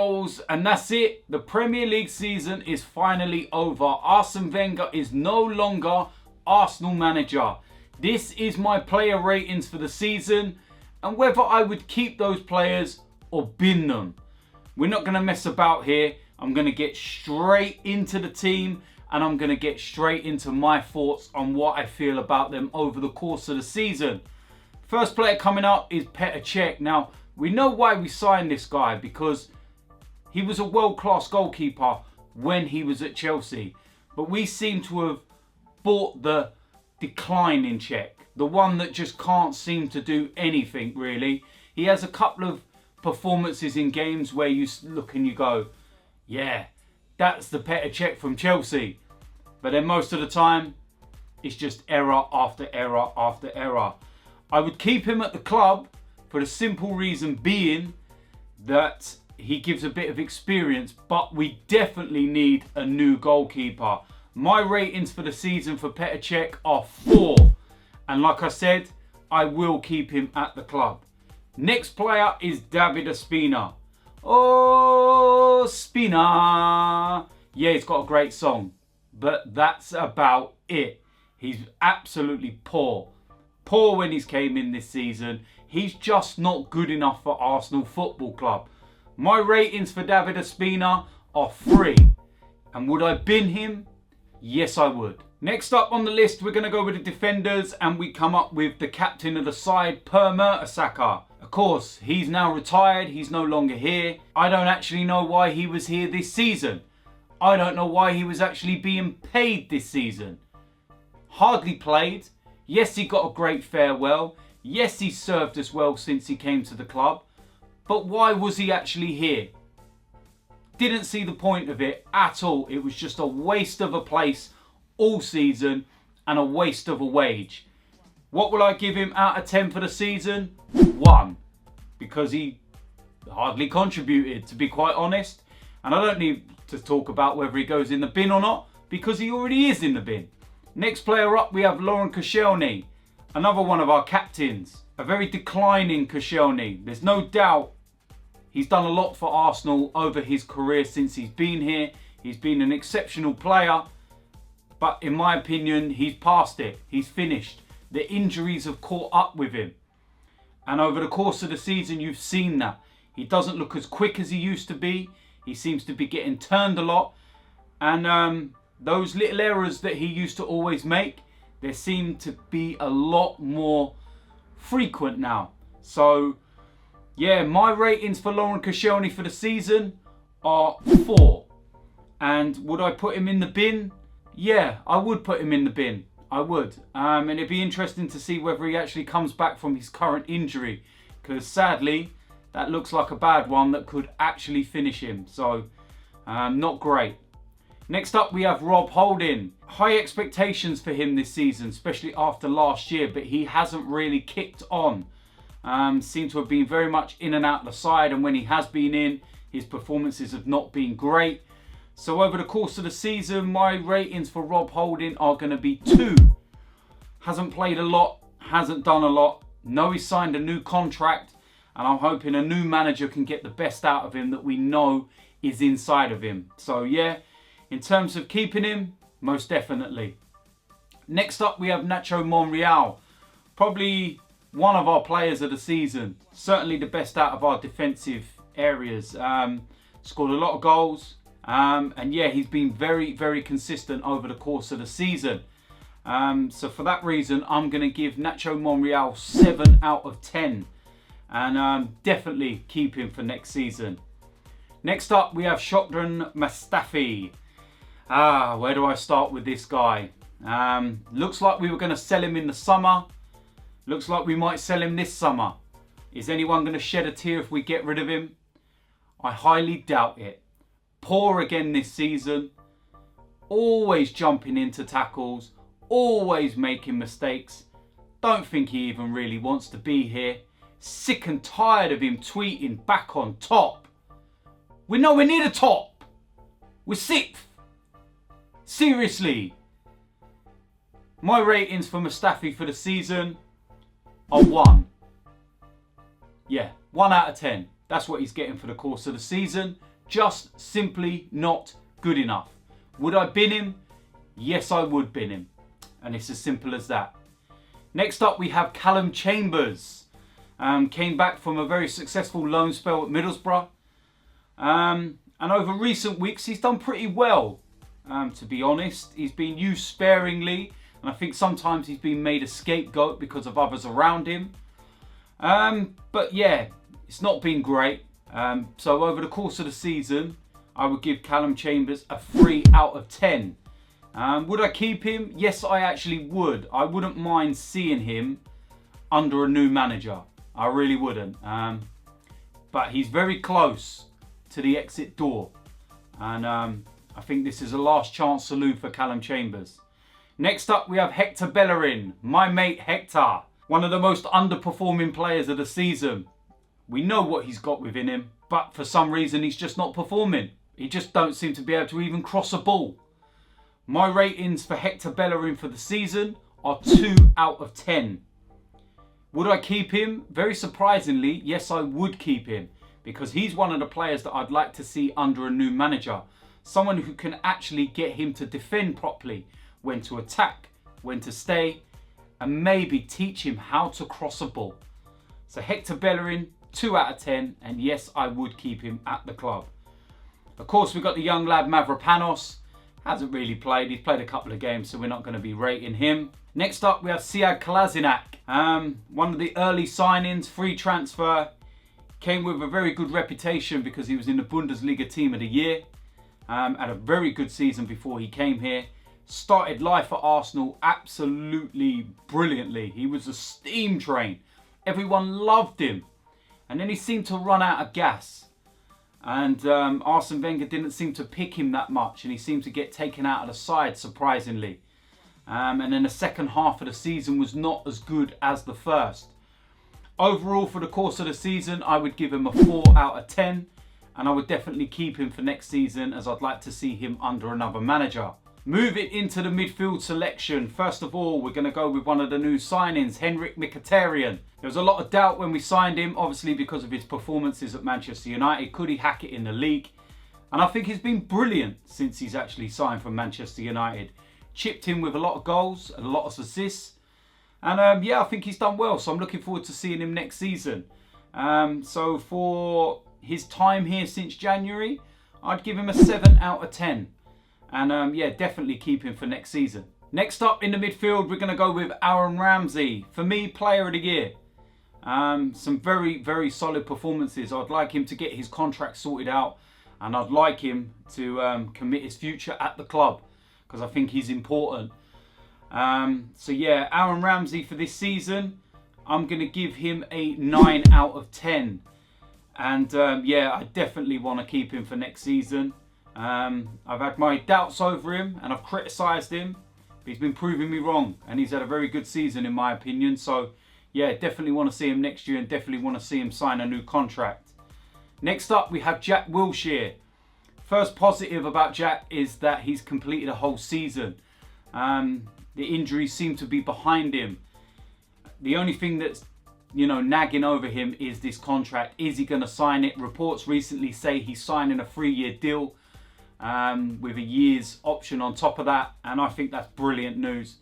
goals, and that's it. The Premier League season is finally over. Arsene Wenger is no longer Arsenal manager. This is my player ratings for the season and whether I would keep those players or bin them. We're not going to mess about here. I'm going to get straight into the team and I'm going to get straight into my thoughts on what I feel about them over the course of the season. First player coming up is Petr Cech. Now, we know why we signed this guy, because he was a world-class goalkeeper when he was at Chelsea. But we seem to have bought the decline in Cech, the one that just can't seem to do anything really. He has a couple of performances in games where you look and you go, yeah, that's the Petr Cech from Chelsea. But then most of the time, it's just error after error after error. I would keep him at the club for the simple reason being that he gives a bit of experience, but we definitely need a new goalkeeper. My ratings for the season for Petr Cech are 4. And like I said, I will keep him at the club. Next player is David Ospina. Ospina. Yeah, he's got a great song, but that's about it. He's absolutely poor. Poor when he's came in this season. He's just not good enough for Arsenal Football Club. My ratings for David Ospina are 3. And would I bin him? Yes, I would. Next up on the list, we're going to go with the defenders and we come up with the captain of the side, Per Mertesacker. Of course, he's now retired. He's no longer here. I don't actually know why he was here this season. I don't know why he was actually being paid this season. Hardly played. Yes, he got a great farewell. Yes, he served us well since he came to the club. But why was he actually here? Didn't see the point of it at all. It was just a waste of a place all season and a waste of a wage. What will I give him out of 10 for the season? 1. Because he hardly contributed, to be quite honest. And I don't need to talk about whether he goes in the bin or not, because he already is in the bin. Next player up, we have Laurent Koscielny, another one of our captains. A very declining Koscielny. There's no doubt he's done a lot for Arsenal over his career since he's been here. He's been an exceptional player. But in my opinion, he's past it. He's finished. The injuries have caught up with him. And over the course of the season, you've seen that. He doesn't look as quick as he used to be. He seems to be getting turned a lot. And those little errors that he used to always make, there seem to be a lot more frequent now. So, yeah, my ratings for Laurent Koscielny for the season are 4. And would I put him in the bin? Yeah, I would put him in the bin. I would. And it'd be interesting to see whether he actually comes back from his current injury. Because sadly, that looks like a bad one that could actually finish him. So, not great. Next up, we have Rob Holden. High expectations for him this season, especially after last year. But he hasn't really kicked on. Seemed to have been very much in and out of the side. And when he has been in, his performances have not been great. So over the course of the season, my ratings for Rob Holden are going to be 2. Hasn't played a lot, hasn't done a lot. Know he's signed a new contract, and I'm hoping a new manager can get the best out of him that we know is inside of him. So yeah, in terms of keeping him, most definitely. Next up, we have Nacho Monreal. Probably one of our players of the season. Certainly the best out of our defensive areas. Scored a lot of goals. And yeah, he's been very, very consistent over the course of the season. So for that reason, I'm going to give Nacho Monreal 7 out of 10. And definitely keep him for next season. Next up, we have Shkodran Mustafi. Where do I start with this guy? Looks like we were going to sell him in the summer. Looks like we might sell him this summer. Is anyone going to shed a tear if we get rid of him? I highly doubt it. Poor again this season. Always jumping into tackles. Always making mistakes. Don't think he even really wants to be here. Sick and tired of him tweeting back on top. We're nowhere near the top. We're 6th. Seriously. My ratings for Mustafi for the season are 1. Yeah, 1 out of 10. That's what he's getting for the course of the season. just simply not good enough. Would I bin him? Yes, I would bin him. And it's as simple as that. Next up, we have Calum Chambers. Came back from a very successful loan spell at Middlesbrough. And over recent weeks, he's done pretty well. To be honest, he's been used sparingly. And I think sometimes he's been made a scapegoat because of others around him. But yeah, it's not been great. So over the course of the season, I would give Calum Chambers a 3 out of 10. Would I keep him? Yes, I actually would. I wouldn't mind seeing him under a new manager. I really wouldn't. But he's very close to the exit door. And I think this is a last chance saloon for Calum Chambers. Next up, we have Hector Bellerin. My mate Hector. One of the most underperforming players of the season. We know what he's got within him. But for some reason, he's just not performing. He just don't seem to be able to even cross a ball. My ratings for Hector Bellerin for the season are 2 out of 10. Would I keep him? Very surprisingly, yes, I would keep him. Because he's one of the players that I'd like to see under a new manager. Someone who can actually get him to defend properly. When to attack, when to stay. And maybe teach him how to cross a ball. So Hector Bellerin, 2 out of 10. And yes, I would keep him at the club. Of course, we've got the young lad Maverick Panos. Hasn't really played. He's played a couple of games, so we're not going to be rating him. Next up, we have Kolasinac. One of the early signings, free transfer. Came with a very good reputation because he was in the Bundesliga Team of the Year. Had a very good season before he came here. Started life at Arsenal absolutely brilliantly. He was a steam train. Everyone loved him. And then he seemed to run out of gas. And Arsene Wenger didn't seem to pick him that much. And he seemed to get taken out of the side, surprisingly. And then the second half of the season was not as good as the first. Overall, for the course of the season, I would give him a 4 out of 10. And I would definitely keep him for next season, as I'd like to see him under another manager. Moving into the midfield selection. First of all, we're going to go with one of the new signings, Henrik Mcateer. There was a lot of doubt when we signed him, obviously because of his performances at Manchester United. Could he hack it in the league? And I think he's been brilliant since he's actually signed for Manchester United. Chipped in with a lot of goals and a lot of assists. And yeah, I think he's done well. So I'm looking forward to seeing him next season. So for his time here since January, I'd give him a 7 out of 10. And yeah, definitely keep him for next season. Next up in the midfield, we're going to go with Ramsey. For me, player of the year. Some very, very solid performances. I'd like him to get his contract sorted out. And I'd like him to commit his future at the club. Because I think he's important. So yeah, Ramsey for this season, I'm going to give him a 9 out of 10. And yeah, I definitely want to keep him for next season. I've had my doubts over him and I've criticised him. But he's been proving me wrong. And he's had a very good season in my opinion. So yeah, definitely want to see him next year and definitely want to see him sign a new contract. Next up, we have Jack Wilshere. First positive about Jack is that he's completed a whole season. The injuries seem to be behind him. The only thing that's, nagging over him is this contract. Is he going to sign it? Reports recently say he's signing a 3-year deal with a year's option on top of that. And I think that's brilliant news.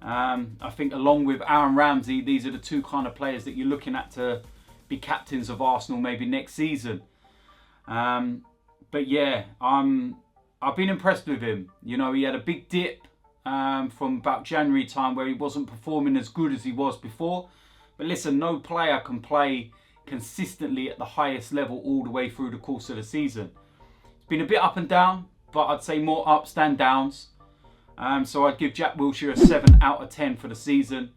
I think along with Ramsey, these are the two kind of players that you're looking at to be captains of Arsenal maybe next season. But yeah, I've been impressed with him. He had a big dip from about January time where he wasn't performing as good as he was before. But listen, no player can play consistently at the highest level all the way through the course of the season. It's been a bit up and down, but I'd say more ups than downs. So I'd give Jack Wilshere a 7 out of 10 for the season.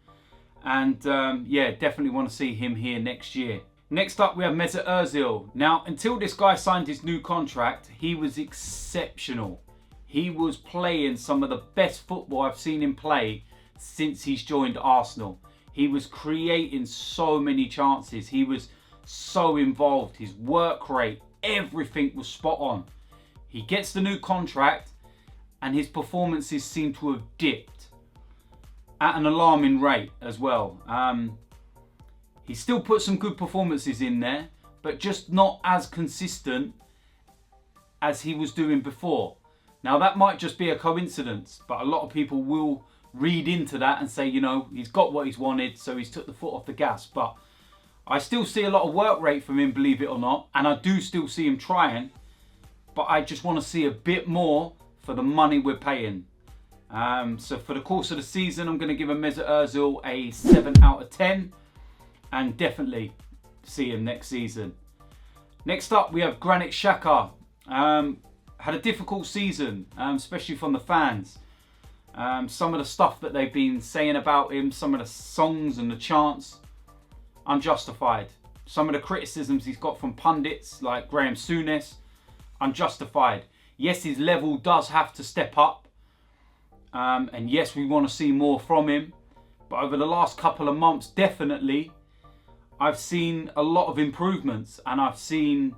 And yeah, definitely want to see him here next year. Next up, we have Metta Oziel. Now, until this guy signed his new contract, he was exceptional. He was playing some of the best football I've seen him play since he's joined Arsenal. He was creating so many chances. He was so involved. His work rate, everything was spot on. He gets the new contract and his performances seem to have dipped at an alarming rate as well. He still put some good performances in there, but just not as consistent as he was doing before. Now that might just be a coincidence, but a lot of people will read into that and say, you know, he's got what he's wanted, so he's took the foot off the gas. But I still see a lot of work rate from him, believe it or not, and I do still see him trying, but I just want to see a bit more for the money we're paying. So for the course of the season, I'm going to give Metta Oziel a 7 out of 10 and definitely see him next season. Next up, we have Greenwich Shekhar. Had a difficult season, especially from the fans. Some of the stuff that they've been saying about him, some of the songs and the chants, unjustified. Some of the criticisms he's got from pundits like Graham Souness, unjustified. Yes, his level does have to step up. And yes, we want to see more from him. But over the last couple of months, definitely, I've seen a lot of improvements. And I've seen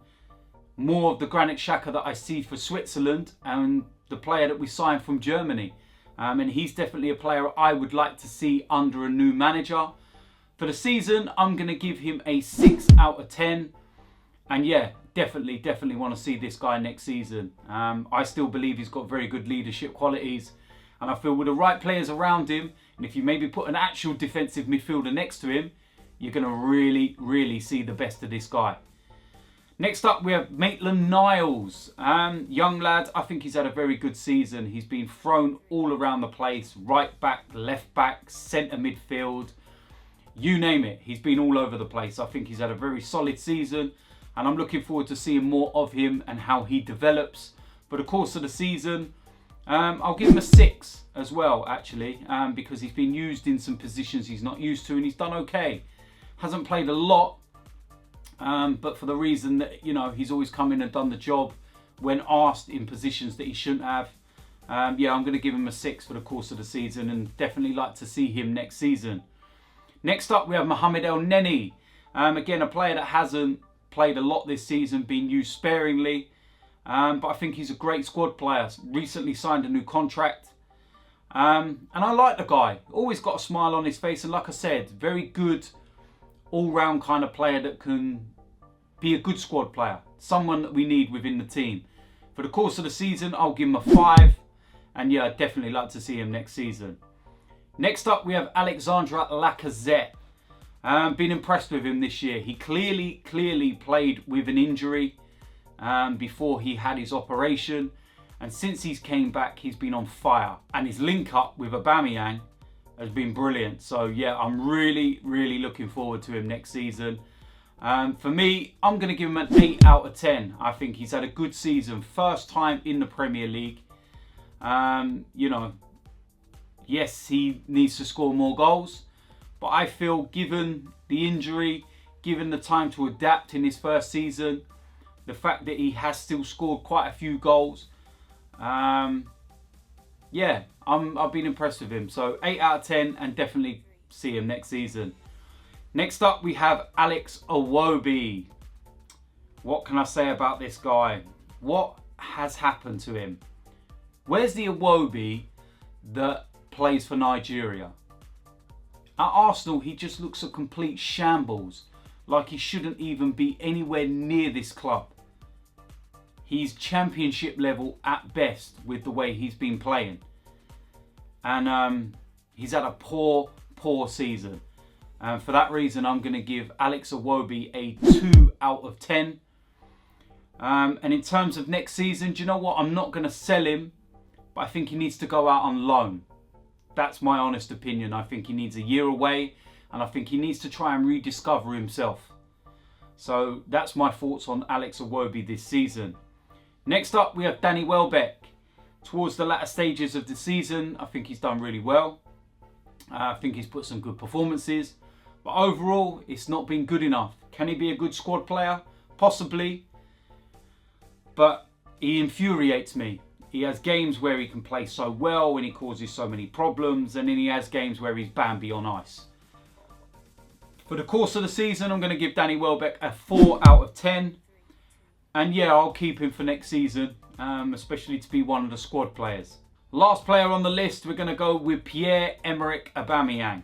more of the Greenwich Shekhar that I see for Switzerland and the player that we signed from Germany. And he's definitely a player I would like to see under a new manager. For the season, I'm going to give him a 6 out of 10. And yeah, definitely want to see this guy next season. I still believe he's got very good leadership qualities. And I feel with the right players around him, and if you maybe put an actual defensive midfielder next to him, you're going to really see the best of this guy. Next up, we have Maitland Miles. Young lad, I think he's had a very good season. He's been thrown all around the place. Right back, left back, centre midfield. You name it. He's been all over the place. I think he's had a very solid season. And I'm looking forward to seeing more of him and how he develops. For the course of the season, I'll give him a 6 as well, actually. Because he's been used in some positions he's not used to. And he's done okay. Hasn't played a lot. But for the reason that, you know, he's always come in and done the job when asked in positions that he shouldn't have. Yeah, I'm going to give him a 6 for the course of the season and definitely like to see him next season. Next up, we have Mohamed El Nene. Again, a player that hasn't played a lot this season, been used sparingly. But I think he's a great squad player. Recently signed a new contract. And I like the guy. Always got a smile on his face. And like I said, very good all-round kind of player that can be a good squad player. Someone that we need within the team. For the course of the season, I'll give him a 5. And yeah, I'd definitely like to see him next season. Next up, we have Alexandre Lacazette. Been impressed with him this year. He clearly played with an injury before he had his operation. And since he's came back, he's been on fire. And his link up with Aubameyang has been brilliant. So yeah, I'm really looking forward to him next season. For me, I'm going to give him an 8 out of 10. I think he's had a good season. First time in the Premier League. You know, yes, he needs to score more goals. But I feel given the injury, given the time to adapt in his first season, the fact that he has still scored quite a few goals, yeah, I've been impressed with him. So 8 out of 10 and definitely see him next season. Next up, we have Alex Iwobi. What can I say about this guy? What has happened to him? Where's the Iwobi that plays for Nigeria? At Arsenal, he just looks a complete shambles. Like he shouldn't even be anywhere near this club. He's championship level at best with the way he's been playing. And he's had a poor season. And for that reason, I'm going to give Alex Iwobi a 2 out of 10. And in terms of next season, do you know what? I'm not going to sell him, but I think he needs to go out on loan. That's my honest opinion. I think he needs a year away, and I think he needs to try and rediscover himself. So that's my thoughts on Alex Iwobi this season. Next up, we have Danny Welbeck. Towards the latter stages of the season, I think he's done really well. I think he's put some good performances. But overall, it's not been good enough. Can he be a good squad player? Possibly. But he infuriates me. He has games where he can play so well and he causes so many problems. And then he has games where he's Bambi on ice. For the course of the season, I'm going to give Danny Welbeck a 4 out of 10. And yeah, I'll keep him for next season. Especially to be one of the squad players. Last player on the list, we're going to go with Pierre-Emerick Aubameyang.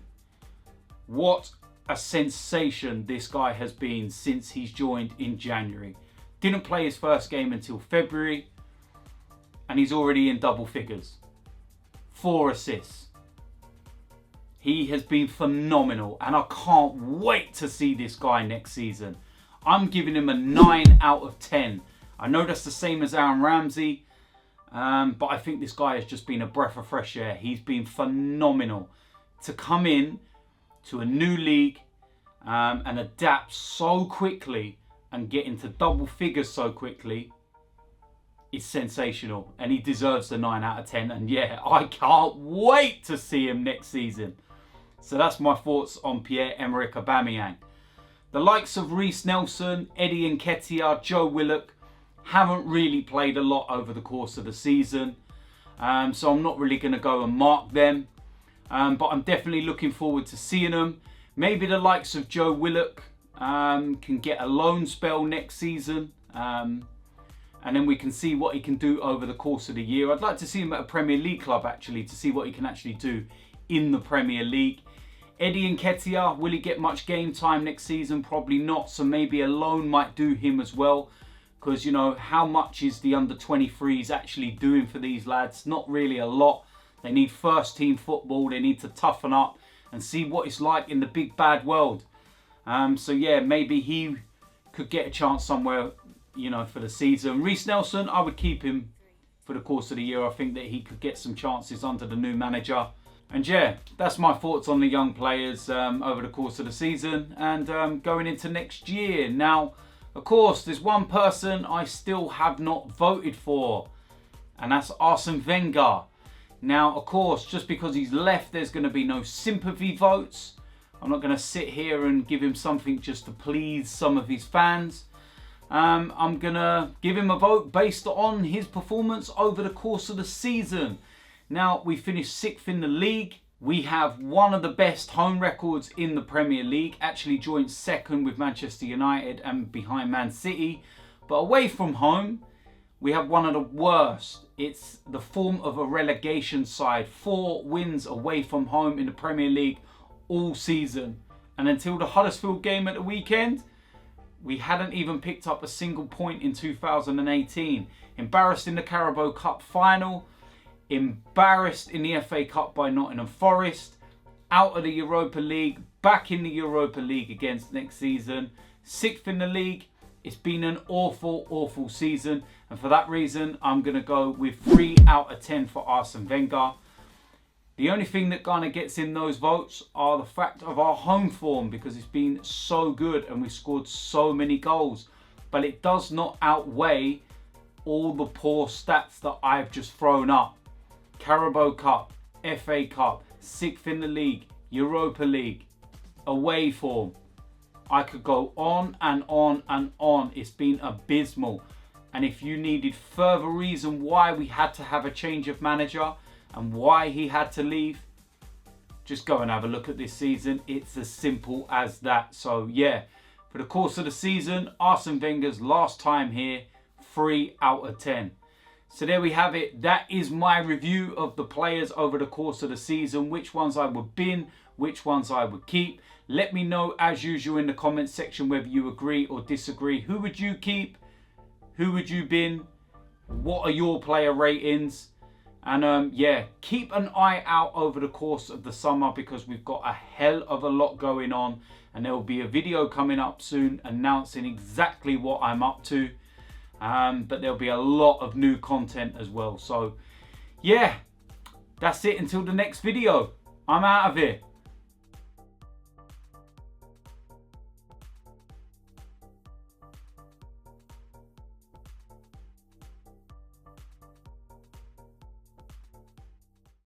What a sensation this guy has been since he's joined in January. Didn't play his first game until February. and he's already in double figures. 4 assists. He has been phenomenal, and I can't wait to see this guy next season. I'm giving him a 9 out of 10. I know that's the same as Aaron Ramsey, but I think this guy has just been a breath of fresh air. He's been phenomenal. To come in to a new league and adapt so quickly and get into double figures so quickly, it's sensational, and he deserves the 9 out of 10. And yeah, I can't wait to see him next season. So that's my thoughts on Pierre-Emerick Aubameyang. The likes of Reiss Nelson, Eddie Nketiah, Joe Willock haven't really played a lot over the course of the season. So I'm not really going to go and mark them. But I'm definitely looking forward to seeing them. Maybe the likes of Joe Willock can get a loan spell next season. And then we can see what he can do over the course of the year. I'd like to see him at a Premier League club, actually, to see what he can actually do in the Premier League. Eddie Nketiah, will he get much game time next season? Probably not. So maybe a loan might do him as well. Because, you know, how much is the under-23s actually doing for these lads? Not really a lot. They need first team football. They need to toughen up and see what it's like in the big bad world. So yeah, maybe he could get a chance somewhere, you know, for the season. Reiss Nelson, I would keep him for the course of the year. I think that he could get some chances under the new manager. And yeah, that's my thoughts on the young players over the course of the season and going into next year. Now, of course, there's one person I still have not voted for, and that's Arsene Wenger. Now, of course, just because he's left, there's going to be no sympathy votes. I'm not going to sit here and give him something just to please some of his fans. I'm going to give him a vote based on his performance over the course of the season. Now, we finished 6th in the league. We have one of the best home records in the Premier League. Actually joint 2nd with Manchester United and behind Man City. But away from home, we have one of the worst. It's the form of a relegation side. 4 wins away from home in the Premier League all season. And until the Huddersfield game at the weekend, we hadn't even picked up a single point in 2018. Embarrassed in the Carabao Cup final. Embarrassed in the FA Cup by Nottingham Forest. Out of the Europa League. Back in the Europa League against next season. 6th in the league. It's been an awful, awful season. And for that reason, I'm going to go with 3 out of 10 for Arsene Wenger. The only thing that kind of gets in those votes are the fact of our home form, because it's been so good and we've scored so many goals. But it does not outweigh all the poor stats that I've just thrown up. Carabao Cup, FA Cup, 6th in the league, Europa League, away form. I could go on and on and on. It's been abysmal. And if you needed further reason why we had to have a change of manager and why he had to leave, just go and have a look at this season. It's as simple as that. So yeah, for the course of the season, Arsene Wenger's last time here, 3 out of 10. So there we have it. That is my review of the players over the course of the season. Which ones I would bin, which ones I would keep. Let me know as usual in the comments section whether you agree or disagree. Who would you keep? Who would you bin? What are your player ratings? And yeah, keep an eye out over the course of the summer because we've got a hell of a lot going on. And there will be a video coming up soon announcing exactly what I'm up to. But there'll be a lot of new content as well. So yeah, that's it until the next video. I'm out of here.